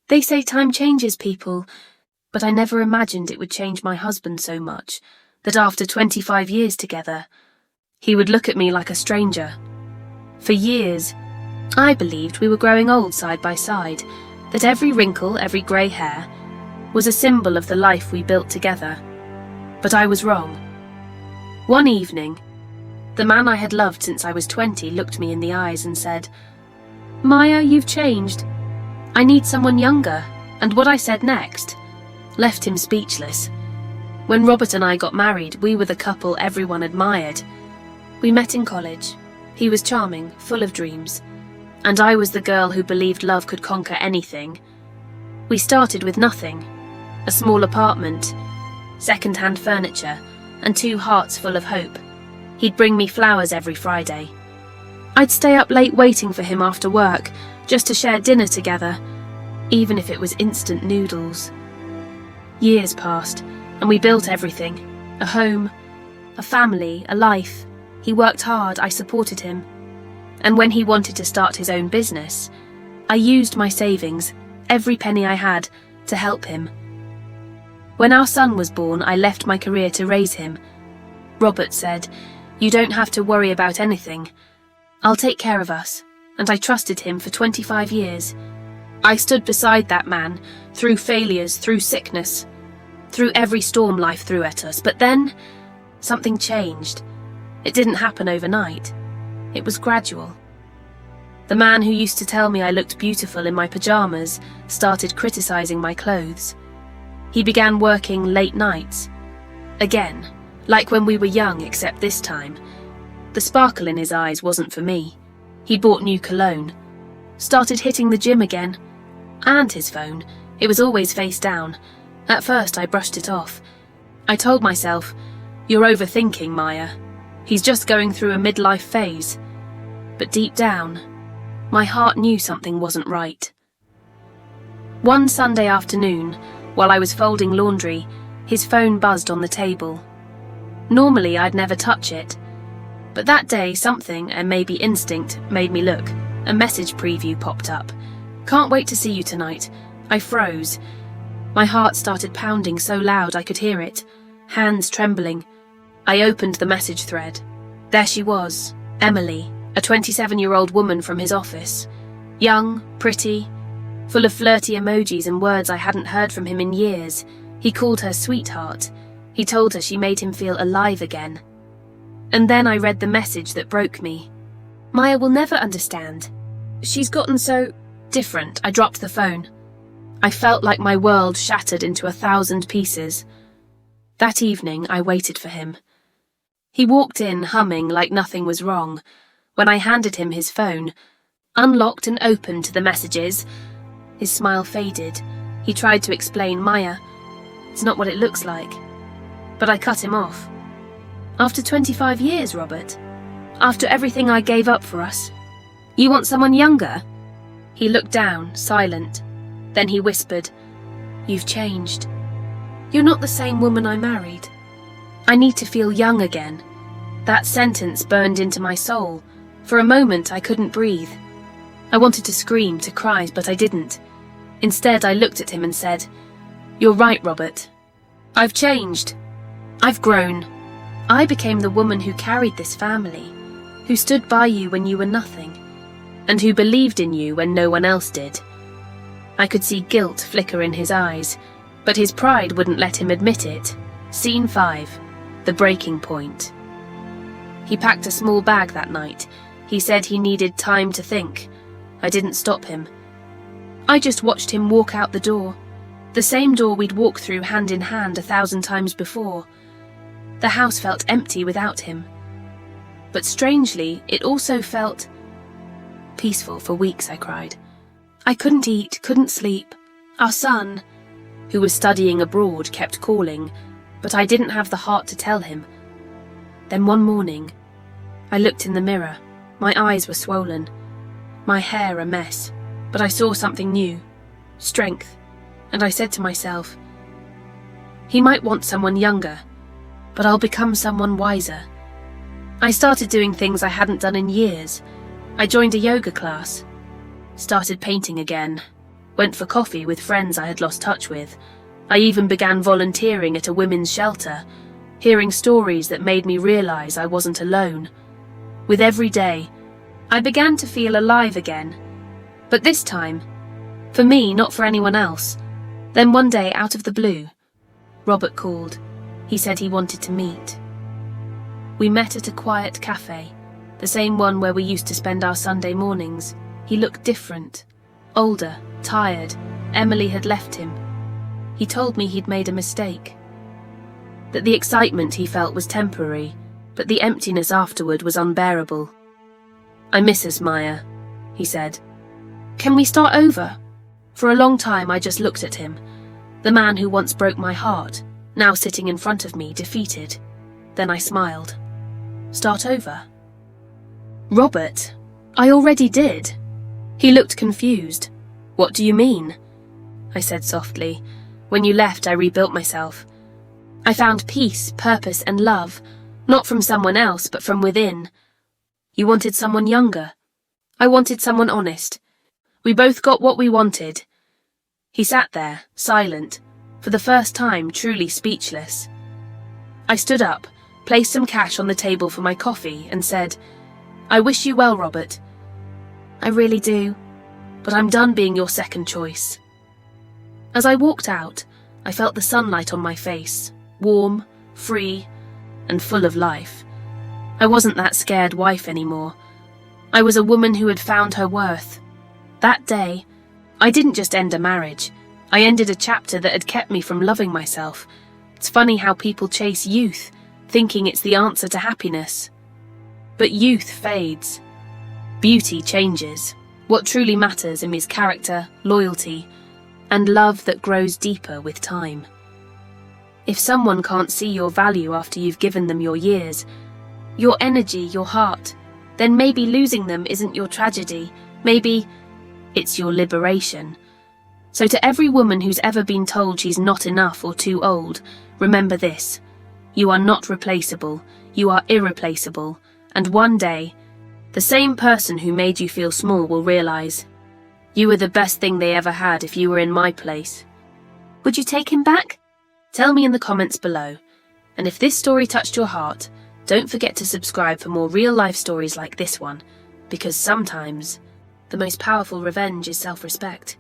They say time changes people, but I never imagined it would change my husband so much that after 25 years together, he would look at me like a stranger. For years, I believed we were growing old side by side, that every wrinkle, every grey hair, was a symbol of the life we built together. But I was wrong. One evening, the man I had loved since I was 20 looked me in the eyes and said, "Maya, you've changed. I need someone younger." And what I said next left him speechless. When Robert and I got married, we were the couple everyone admired. We met in college. He was charming, full of dreams, and I was the girl who believed love could conquer anything. We started with nothing: a small apartment, second-hand furniture, and 2 hearts full of hope. He'd bring me flowers every Friday. I'd stay up late waiting for him after work, just to share dinner together, even if it was instant noodles. Years passed, and we built everything: a home, a family, a life. He worked hard, I supported him. And when he wanted to start his own business, I used my savings, every penny I had, to help him. When our son was born, I left my career to raise him. Robert said, "You don't have to worry about anything. I'll take care of us." And I trusted him for 25 years. I stood beside that man, through failures, through sickness, through every storm life threw at us. But then, something changed. It didn't happen overnight. It was gradual. The man who used to tell me I looked beautiful in my pajamas started criticizing my clothes. He began working late nights. Again, like when we were young, except this time, the sparkle in his eyes wasn't for me. He bought new cologne, started hitting the gym again, and his phone. It was always face down. At first I brushed it off. I told myself, "You're overthinking, Maya. He's just going through a midlife phase." But deep down, my heart knew something wasn't right. One Sunday afternoon, while I was folding laundry, his phone buzzed on the table. Normally I'd never touch it, but that day something, and maybe instinct, made me look. A message preview popped up. "Can't wait to see you tonight." I froze. My heart started pounding so loud I could hear it, hands trembling. I opened the message thread. There she was, Emily, a 27-year-old woman from his office. Young, pretty, full of flirty emojis and words I hadn't heard from him in years. He called her sweetheart. He told her she made him feel alive again. And then I read the message that broke me. "Maya will never understand. She's gotten so different." I dropped the phone. I felt like my world shattered into 1,000 pieces. That evening, I waited for him. He walked in, humming like nothing was wrong. When I handed him his phone, unlocked and opened to the messages, his smile faded. He tried to explain, "Maya, it's not what it looks like." But I cut him off. "After 25 years, Robert? After everything I gave up for us? You want someone younger?" He looked down, silent. Then he whispered, "You've changed. You're not the same woman I married. I need to feel young again." That sentence burned into my soul. For a moment, I couldn't breathe. I wanted to scream, to cry, but I didn't. Instead, I looked at him and said, "You're right, Robert. I've changed. I've grown. I became the woman who carried this family, who stood by you when you were nothing, and who believed in you when no one else did." I could see guilt flicker in his eyes, but his pride wouldn't let him admit it. Scene 5, the breaking point. He packed a small bag that night. He said he needed time to think. I didn't stop him. I just watched him walk out the door, the same door we'd walked through hand in hand 1,000 times before. The house felt empty without him. But strangely, it also felt peaceful. For weeks, I cried. I couldn't eat, couldn't sleep. Our son, who was studying abroad, kept calling, but I didn't have the heart to tell him. Then one morning, I looked in the mirror. My eyes were swollen, my hair a mess, but I saw something new, strength, and I said to myself, he might want someone younger, but I'll become someone wiser. I started doing things I hadn't done in years. I joined a yoga class, started painting again, went for coffee with friends I had lost touch with. I even began volunteering at a women's shelter, hearing stories that made me realize I wasn't alone. With every day, I began to feel alive again. But this time, for me, not for anyone else. Then one day, out of the blue, Robert called. He said he wanted to meet. We met at a quiet cafe, the same one where we used to spend our Sunday mornings. He looked different, older, tired. Emily had left him. He told me he'd made a mistake, that the excitement he felt was temporary, but the emptiness afterward was unbearable. "I miss us, Maya," he said. "Can we start over?" For a long time I just looked at him, the man who once broke my heart, now sitting in front of me, defeated. Then I smiled. "Start over?" "Robert, I already did." He looked confused. "What do you mean?" I said softly. "When you left, I rebuilt myself. I found peace, purpose, and love, not from someone else, but from within. You wanted someone younger. I wanted someone honest. We both got what we wanted." He sat there, silent, for the first time truly speechless. I stood up, placed some cash on the table for my coffee, and said, "I wish you well, Robert. I really do, but I'm done being your second choice." As I walked out, I felt the sunlight on my face, warm, free, and full of life. I wasn't that scared wife anymore. I was a woman who had found her worth. That day, I didn't just end a marriage. I ended a chapter that had kept me from loving myself. It's funny how people chase youth, thinking it's the answer to happiness. But youth fades. Beauty changes. What truly matters is character, loyalty, and love that grows deeper with time. If someone can't see your value after you've given them your years, your energy, your heart, then maybe losing them isn't your tragedy. Maybe it's your liberation. So to every woman who's ever been told she's not enough or too old, remember this: you are not replaceable, you are irreplaceable, and one day, the same person who made you feel small will realize you were the best thing they ever had if you were in my place. Would you take him back? Tell me in the comments below. And if this story touched your heart, don't forget to subscribe for more real-life stories like this one, because sometimes the most powerful revenge is self-respect.